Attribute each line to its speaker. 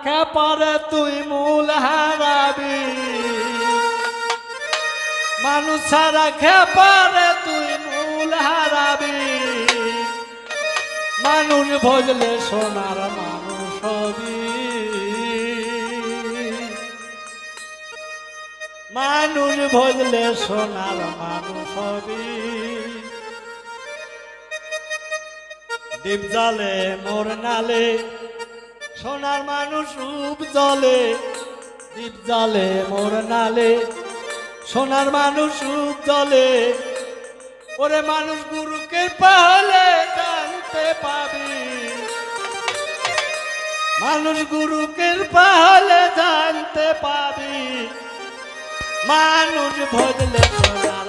Speaker 1: খেপারে তুই মূল হারাবি, মানুষ ছাড়া খেপারে তুই মূল হারাবি। মানুষ ভজলে সোনার মানুষ হবি, মানুষ ভজলে সোনার মানুষ হবি। দীপ জালে মোর নালে সোনার মানুষ রূপ জলে, দীপ জালে মোর নালে সোনার মানুষ রূপ জলে। ওরে মানুষ গুরুকে পাহলে জানতে পাবি, মানুষ গুরুকে পাহলে জানতে পাবি। মানুষ ভজলে সোনার